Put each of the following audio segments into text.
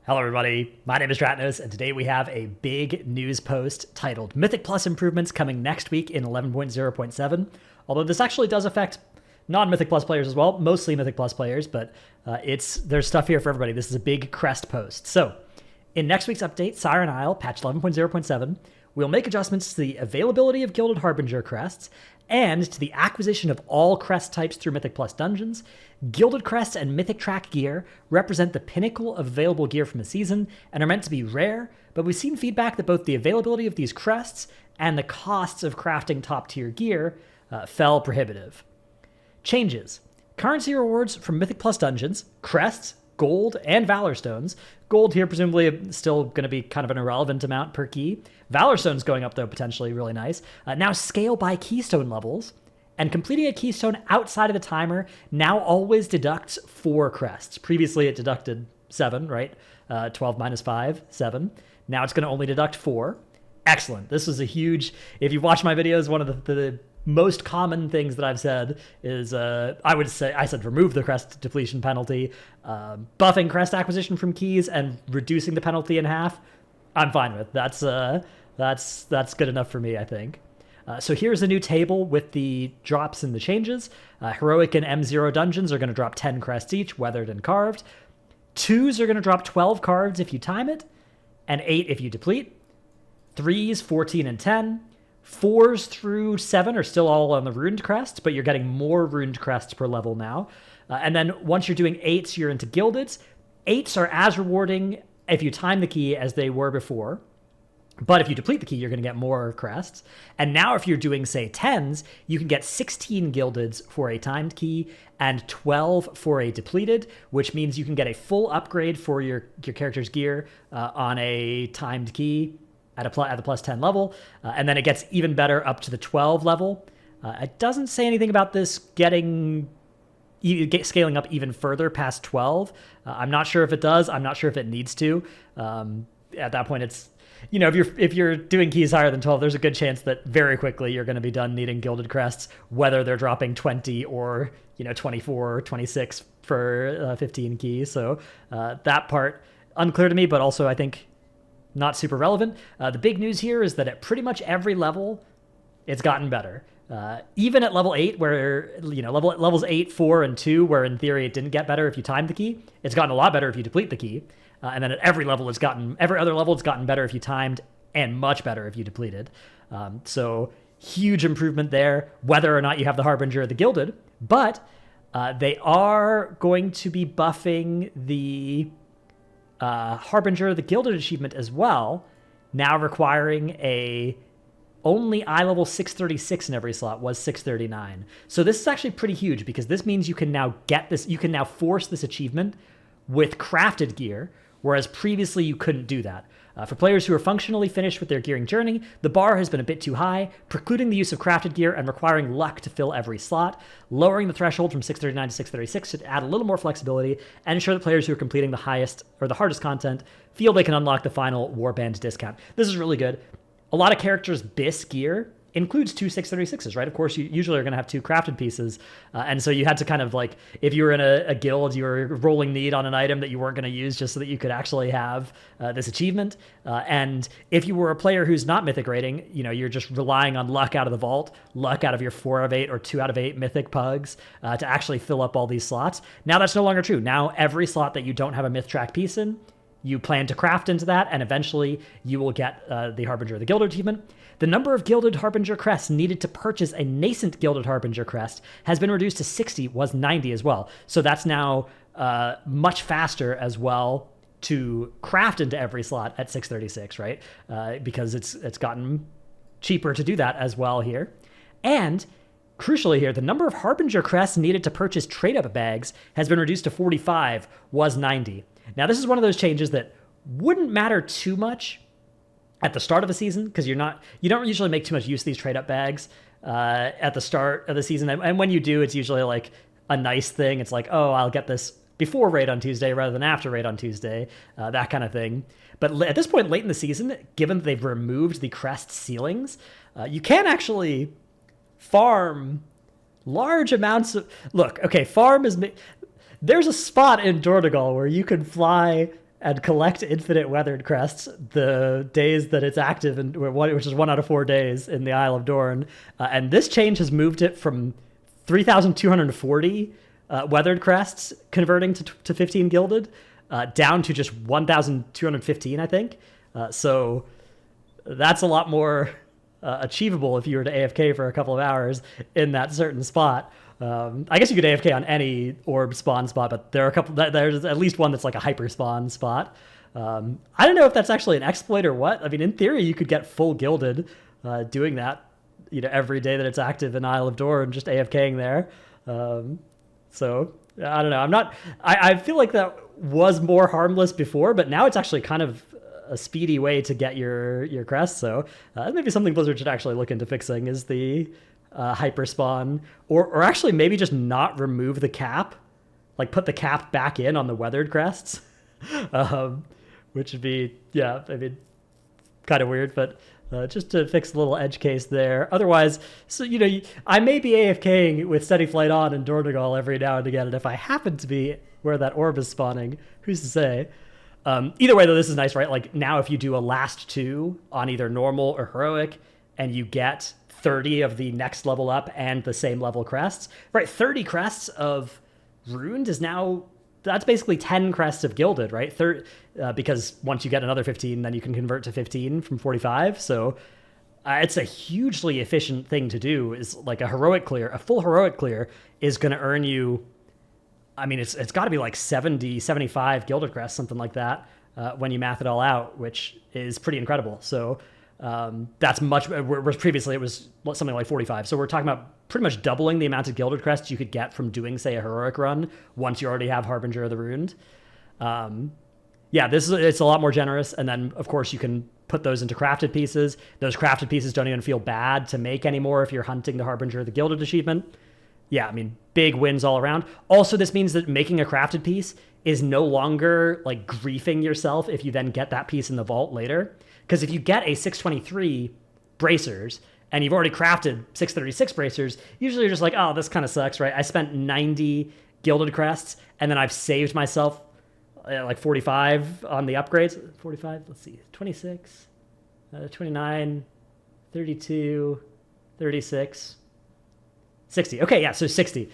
Hello everybody, my name is Dratnos, and today we have a big news post titled Mythic Plus improvements coming next week in 11.0.7, although this actually does affect non-Mythic Plus players as well, mostly Mythic Plus players, but there's stuff here for everybody. This is a big Crest post. So, in next week's update, Siren Isle, patch 11.0.7, we'll make adjustments to the availability of Gilded Harbinger crests and to the acquisition of all crest types through Mythic Plus dungeons. Gilded crests and Mythic track gear represent the pinnacle of available gear from the season and are meant to be rare, but we've seen feedback that both the availability of these crests and the costs of crafting top-tier gear fell prohibitive. Changes. Currency rewards from Mythic Plus dungeons, crests, gold, and Valor Stones. Gold here presumably still going to be kind of an irrelevant amount per key. Valor Stones going up, though, potentially really nice. Now scale by keystone levels, and completing a keystone outside of the timer now always deducts 4 crests. Previously it deducted 7, right? 12 minus 5, 7. Now it's going to only deduct 4. Excellent. This was a huge... If you've watched my videos, one of the most common things that I've said is, I said remove the crest depletion penalty, buffing crest acquisition from keys and reducing the penalty in half. I'm fine with. That's good enough for me, I think. So here's a new table with the drops and the changes. Heroic and M0 dungeons are going to drop 10 crests each, weathered and carved. 2s are going to drop 12 cards if you time it, and 8 if you deplete. 3s, 14, and 10. 4s through 7 are still all on the Ruined Crest, but you're getting more Ruined Crests per level now. And then once you're doing 8s, you're into Gildeds. 8s are as rewarding if you time the key as they were before. But if you deplete the key, you're going to get more crests. And now if you're doing, say, 10s, you can get 16 Gildeds for a timed key and 12 for a depleted, which means you can get a full upgrade for your character's gear on a timed key at the plus 10 level, and then it gets even better up to the 12 level. It doesn't say anything about this scaling up even further past 12. I'm not sure if it does. I'm not sure if it needs to. At that point, it's, if you're doing keys higher than 12, there's a good chance that very quickly you're going to be done needing Gilded Crests, whether they're dropping 20 or 24 or 26 for 15 keys. So that part unclear to me, but also I think not super relevant. The big news here is that at pretty much every level, it's gotten better. Even at level 8, where, levels 8, 4, and 2, where in theory it didn't get better if you timed the key, it's gotten a lot better if you deplete the key. And then at every other level, it's gotten better if you timed, and much better if you depleted. So huge improvement there, whether or not you have the Harbinger or the Gilded. But they are going to be buffing the Harbinger, the Gilded achievement as well, now requiring only eye level 636 in every slot, was 639. So this is actually pretty huge, because this means you can now force this achievement with crafted gear, whereas previously you couldn't do that. For players who are functionally finished with their gearing journey, the bar has been a bit too high, precluding the use of crafted gear and requiring luck to fill every slot. Lowering the threshold from 639 to 636 should add a little more flexibility and ensure that players who are completing the highest or the hardest content feel they can unlock the final warband discount. This is really good. A lot of characters' BIS gear includes 2 636s, right? Of course, you usually are going to have 2 crafted pieces. And so you had to kind of if you were in a guild, you were rolling need on an item that you weren't going to use just so that you could actually have this achievement. And if you were a player who's not Mythic rating, you're just relying on luck out of the vault, luck out of your 4 of 8 or 2 out of 8 Mythic pugs to actually fill up all these slots. Now that's no longer true. Now every slot that you don't have a Myth track piece in, you plan to craft into that, and eventually you will get the Harbinger or the Gilded achievement. The number of Gilded Harbinger crests needed to purchase a nascent Gilded Harbinger crest has been reduced to 60, was 90 as well. So that's now much faster as well to craft into every slot at 636, right? Because it's gotten cheaper to do that as well here. And crucially here, the number of Harbinger crests needed to purchase trade-up bags has been reduced to 45, was 90. Now, this is one of those changes that wouldn't matter too much at the start of a season, because you don't usually make too much use of these trade-up bags at the start of the season. And when you do, it's usually like a nice thing. It's like, oh, I'll get this before raid on Tuesday rather than after raid on Tuesday, that kind of thing. But at this point, late in the season, given that they've removed the crest ceilings, you can actually farm large amounts of... Look, okay, farm is... There's a spot in Dordogal where you can fly and collect infinite weathered crests the days that it's active, and which is 1 out of 4 days in the Isle of Dorn. And this change has moved it from 3,240 weathered crests converting to 15 gilded down to just 1,215, I think. So that's a lot more achievable if you were to AFK for a couple of hours in that certain spot. I guess you could AFK on any orb spawn spot, but there are a couple. There's at least one that's like a hyper spawn spot. I don't know if that's actually an exploit or what. I mean, in theory, you could get full gilded doing that, every day that it's active in Isle of Dorn, just AFKing there. So I don't know. I feel like that was more harmless before, but now it's actually kind of a speedy way to get your crest. So maybe something Blizzard should actually look into fixing is the hyper spawn, or actually maybe just not remove the cap, like put the cap back in on the weathered crests, which would be, I mean, kind of weird, but just to fix a little edge case there. Otherwise, so I may be AFKing with Steady Flight on and Dornegal every now and again, and if I happen to be where that orb is spawning, who's to say? Either way, though, this is nice, right? Like now, if you do a last 2 on either normal or heroic, and you get 30 of the next level up and the same level crests, right? 30 crests of ruined is now, that's basically 10 crests of gilded, right? Because once you get another 15, then you can convert to 15 from 45. So it's a hugely efficient thing to do. Is like a full heroic clear is going to earn you, I mean, it's got to be like 70, 75 gilded crests, something like that, when you math it all out, which is pretty incredible. So that's much, whereas previously it was something like 45. So we're talking about pretty much doubling the amount of gilded crests you could get from doing, say, a heroic run once you already have Harbinger of the Ruined. It's a lot more generous. And then, of course, you can put those into crafted pieces. Those crafted pieces don't even feel bad to make anymore if you're hunting the Harbinger of the Gilded achievement. Yeah, I mean, big wins all around. Also, this means that making a crafted piece is no longer like griefing yourself if you then get that piece in the vault later. Because if you get a 623 bracers and you've already crafted 636 bracers, usually you're just like, oh, this kind of sucks, right? I spent 90 gilded crests and then I've saved myself like 45 on the upgrades. 45, let's see, 26, 29, 32, 36, 60. Okay, yeah, so 60.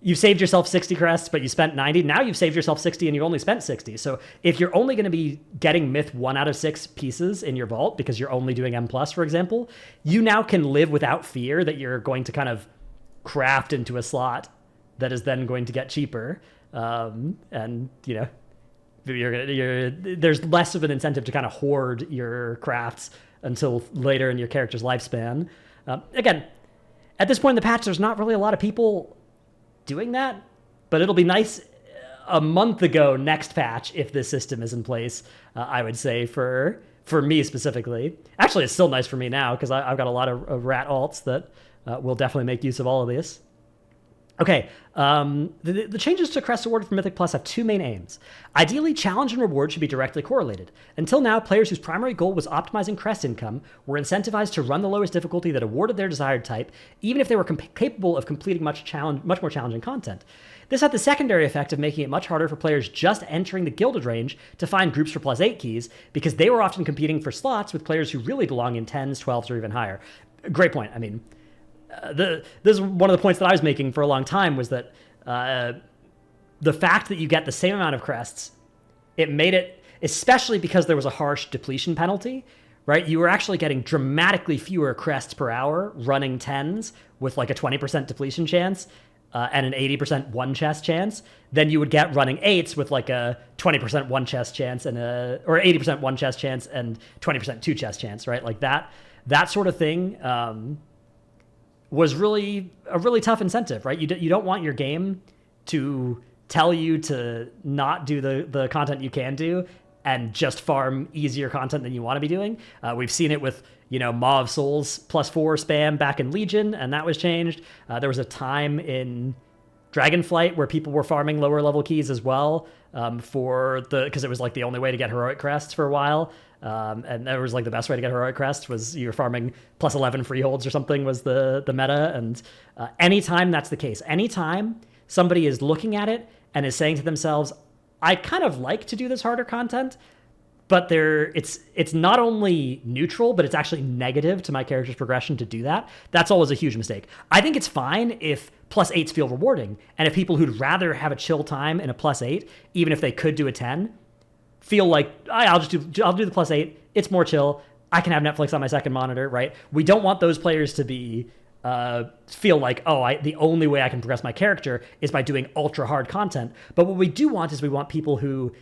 You saved yourself 60 crests, but you spent 90. Now you've saved yourself 60 and you only spent 60. So if you're only going to be getting myth 1 out of 6 pieces in your vault because you're only doing M+, for example, you now can live without fear that you're going to kind of craft into a slot that is then going to get cheaper. And, there's less of an incentive to kind of hoard your crafts until later in your character's lifespan. Again, at this point in the patch, there's not really a lot of people doing that, but it'll be nice a month ago next patch if this system is in place. I would say for me specifically. Actually, it's still nice for me now because I've got a lot of rat alts that will definitely make use of all of this. Okay, the changes to Crest awarded for Mythic Plus have 2 main aims. Ideally, challenge and reward should be directly correlated. Until now, players whose primary goal was optimizing Crest income were incentivized to run the lowest difficulty that awarded their desired type, even if they were capable of completing much more challenging content. This had the secondary effect of making it much harder for players just entering the Gilded range to find groups for +8 keys, because they were often competing for slots with players who really belong in 10s, 12s, or even higher. Great point. I mean, this is one of the points that I was making for a long time, was that the fact that you get the same amount of crests, it made it, especially because there was a harsh depletion penalty, right? You were actually getting dramatically fewer crests per hour running 10s with like a 20% depletion chance and an 80% one chest chance than you would get running 8s with like a 20% one chest chance and or 80% one chest chance and 20% two chest chance, right? Like that sort of thing was really a really tough incentive, right? You don't want your game to tell you to not do the content you can do and just farm easier content than you want to be doing. We've seen it with, Maw of Souls +4 spam back in Legion, and that was changed. There was a time in Dragonflight where people were farming lower level keys as well because it was like the only way to get heroic crests for a while. And that was like the best way to get heroic crest was you're farming +11 freeholds or something was the meta. And anytime that's the case, anytime somebody is looking at it and is saying to themselves, I kind of like to do this harder content, but it's not only neutral, but it's actually negative to my character's progression to do that. That's always a huge mistake. I think it's fine if +8s feel rewarding, and if people who'd rather have a chill time in a +8, even if they could do a 10, feel like I'll do the +8. It's more chill. I can have Netflix on my second monitor, right? We don't want those players to be feel like, the only way I can progress my character is by doing ultra hard content. But what we do want is we want people who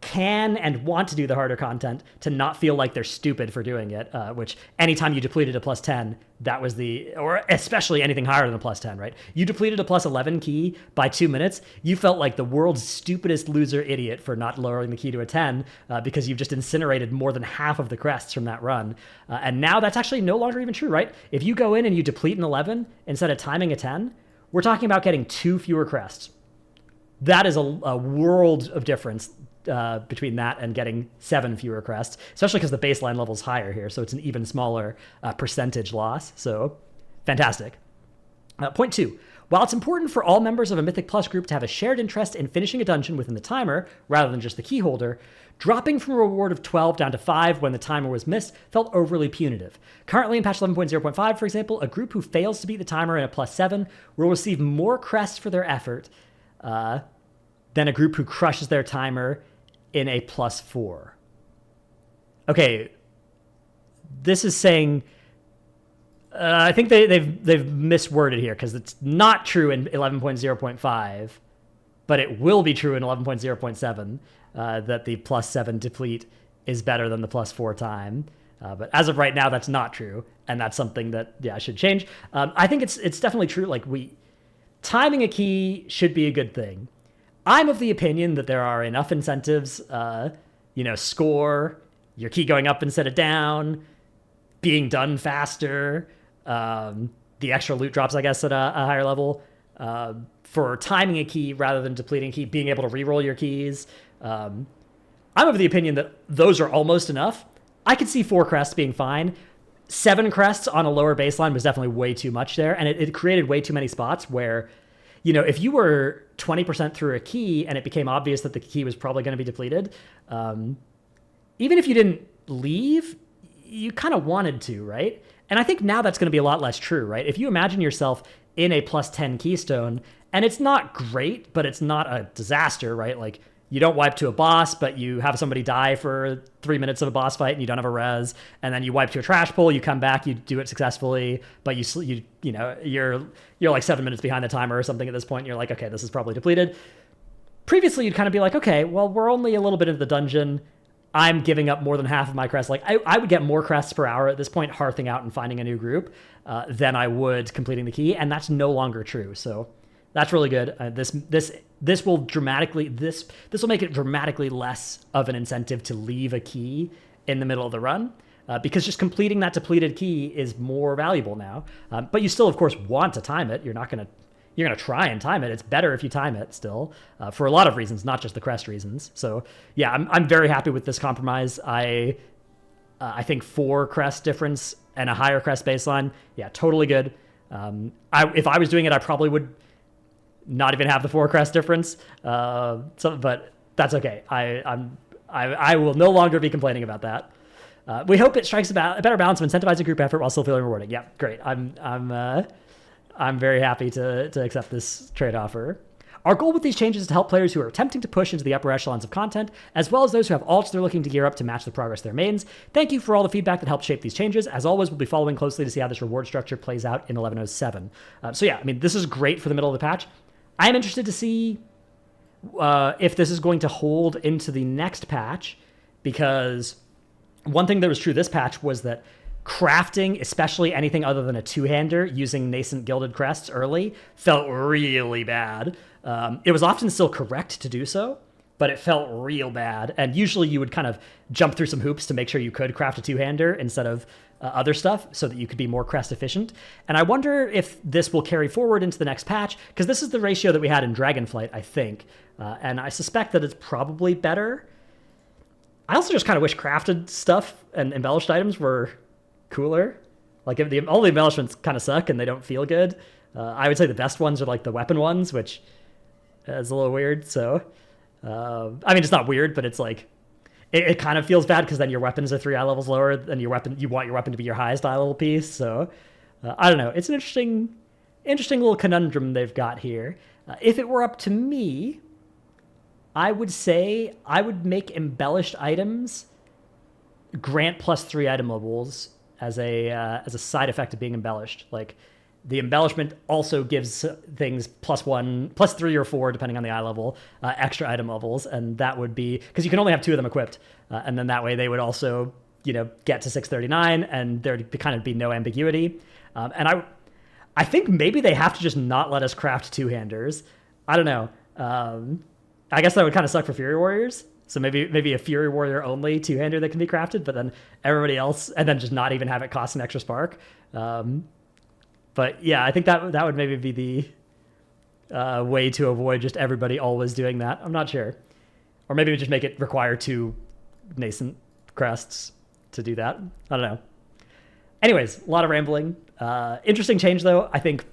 can and want to do the harder content to not feel like they're stupid for doing it, which anytime you depleted a +10, that was or especially anything higher than a +10, right? You depleted a +11 key by 2 minutes, you felt like the world's stupidest loser idiot for not lowering the key to a 10 because you've just incinerated more than half of the crests from that run. And now that's actually no longer even true, right? If you go in and you deplete an 11 instead of timing a 10, we're talking about getting 2 fewer crests. That is a world of difference between that and getting 7 fewer crests, especially because the baseline level is higher here, so it's an even smaller percentage loss. So fantastic. Point 2. While it's important for all members of a Mythic Plus group to have a shared interest in finishing a dungeon within the timer rather than just the key holder, dropping from a reward of 12 down to 5 when the timer was missed felt overly punitive. Currently in patch 11.0.5, for example, a group who fails to beat the timer in a +7 will receive more crests for their effort than a group who crushes their timer in a +4. Okay, this is saying, I think they've misworded here because it's not true in 11.0.5, but it will be true in 11.0.7 that the +7 deplete is better than the +4 time. But as of right now, that's not true, and that's something that should change. I think it's definitely true. Like timing a key should be a good thing. I'm of the opinion that there are enough incentives, score, your key going up instead of down, being done faster, the extra loot drops, I guess, at a higher level, for timing a key rather than depleting a key, being able to reroll your keys. I'm of the opinion that those are almost enough. I could see 4 crests being fine. 7 crests on a lower baseline was definitely way too much there, and it created way too many spots where, if you were 20% through a key and it became obvious that the key was probably going to be depleted, even if you didn't leave, you kind of wanted to, right? And I think now that's going to be a lot less true, right? If you imagine yourself in a +10 keystone, and it's not great, but it's not a disaster, right? Like, you don't wipe to a boss, but you have somebody die for 3 minutes of a boss fight and you don't have a res, and then you wipe to a trash pull, you come back, you do it successfully, but you're like 7 minutes behind the timer or something at this point, and you're like, okay, this is probably depleted. Previously, you'd kind of be like, okay, well, we're only a little bit into the dungeon. I'm giving up more than half of my crests. Like, I would get more crests per hour at this point, hearthing out and finding a new group, than I would completing the key, and that's no longer true. So that's really good. This will make it dramatically less of an incentive to leave a key in the middle of the run, because just completing that depleted key is more valuable now. But you still, of course, want to time it. You're gonna try and time it. It's better if you time it still, for a lot of reasons, not just the crest reasons. So yeah, I'm very happy with this compromise. I think 4 crest difference and a higher crest baseline, yeah, totally good. If I was doing it, I probably would not even have the 4 crest difference. But that's okay. I will no longer be complaining about that. We hope it strikes a better balance of incentivizing group effort while still feeling rewarding. Yeah, great. I'm very happy to accept this trade offer. Our goal with these changes is to help players who are attempting to push into the upper echelons of content, as well as those who have alts they're looking to gear up to match the progress of their mains. Thank you for all the feedback that helped shape these changes. As always, we'll be following closely to see how this reward structure plays out in 11.07. So yeah, I mean, this is great for the middle of the patch. I am interested to see if this is going to hold into the next patch, because one thing that was true this patch was that crafting, especially anything other than a two-hander using nascent gilded crests early, felt really bad. It was often still correct to do so, but it felt real bad. And usually you would kind of jump through some hoops to make sure you could craft a two-hander instead of other stuff so that you could be more crest efficient. And I wonder if this will carry forward into the next patch, because this is the ratio that we had in Dragonflight, I think. And I suspect that it's probably better. I also just kind of wish crafted stuff and embellished items were cooler. Like, if all the embellishments kind of suck and they don't feel good. I would say the best ones are like the weapon ones, which is a little weird. So I mean, it's not weird, but it's like it kind of feels bad because then your weapons are 3 eye levels lower than your weapon. You want your weapon to be your highest eye level piece. So I don't know. It's an interesting little conundrum they've got here. If it were up to me, I would say I would make embellished items grant +3 item levels as a side effect of being embellished. Like the embellishment also gives things +1, +3 or 4, depending on the eye level, extra item levels, and that would be because you can only have 2 of them equipped, and then that way they would also get to 639, and there'd kind of be no ambiguity. And I think maybe they have to just not let us craft 2-handers. I don't know. I guess that would kind of suck for Fury Warriors. So maybe a Fury Warrior only 2-hander that can be crafted, but then everybody else, and then just not even have it cost an extra spark. But yeah, I think that would maybe be the way to avoid just everybody always doing that. I'm not sure. Or maybe we just make it require 2 nascent crests to do that. I don't know. Anyways, a lot of rambling. Interesting change, though. I think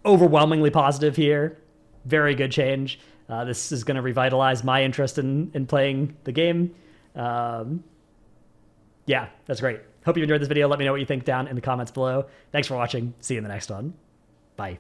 overwhelmingly positive here. Very good change. This is going to revitalize my interest in playing the game. Yeah, that's great. Hope you enjoyed this video. Let me know what you think down in the comments below. Thanks for watching. See you in the next one. Bye.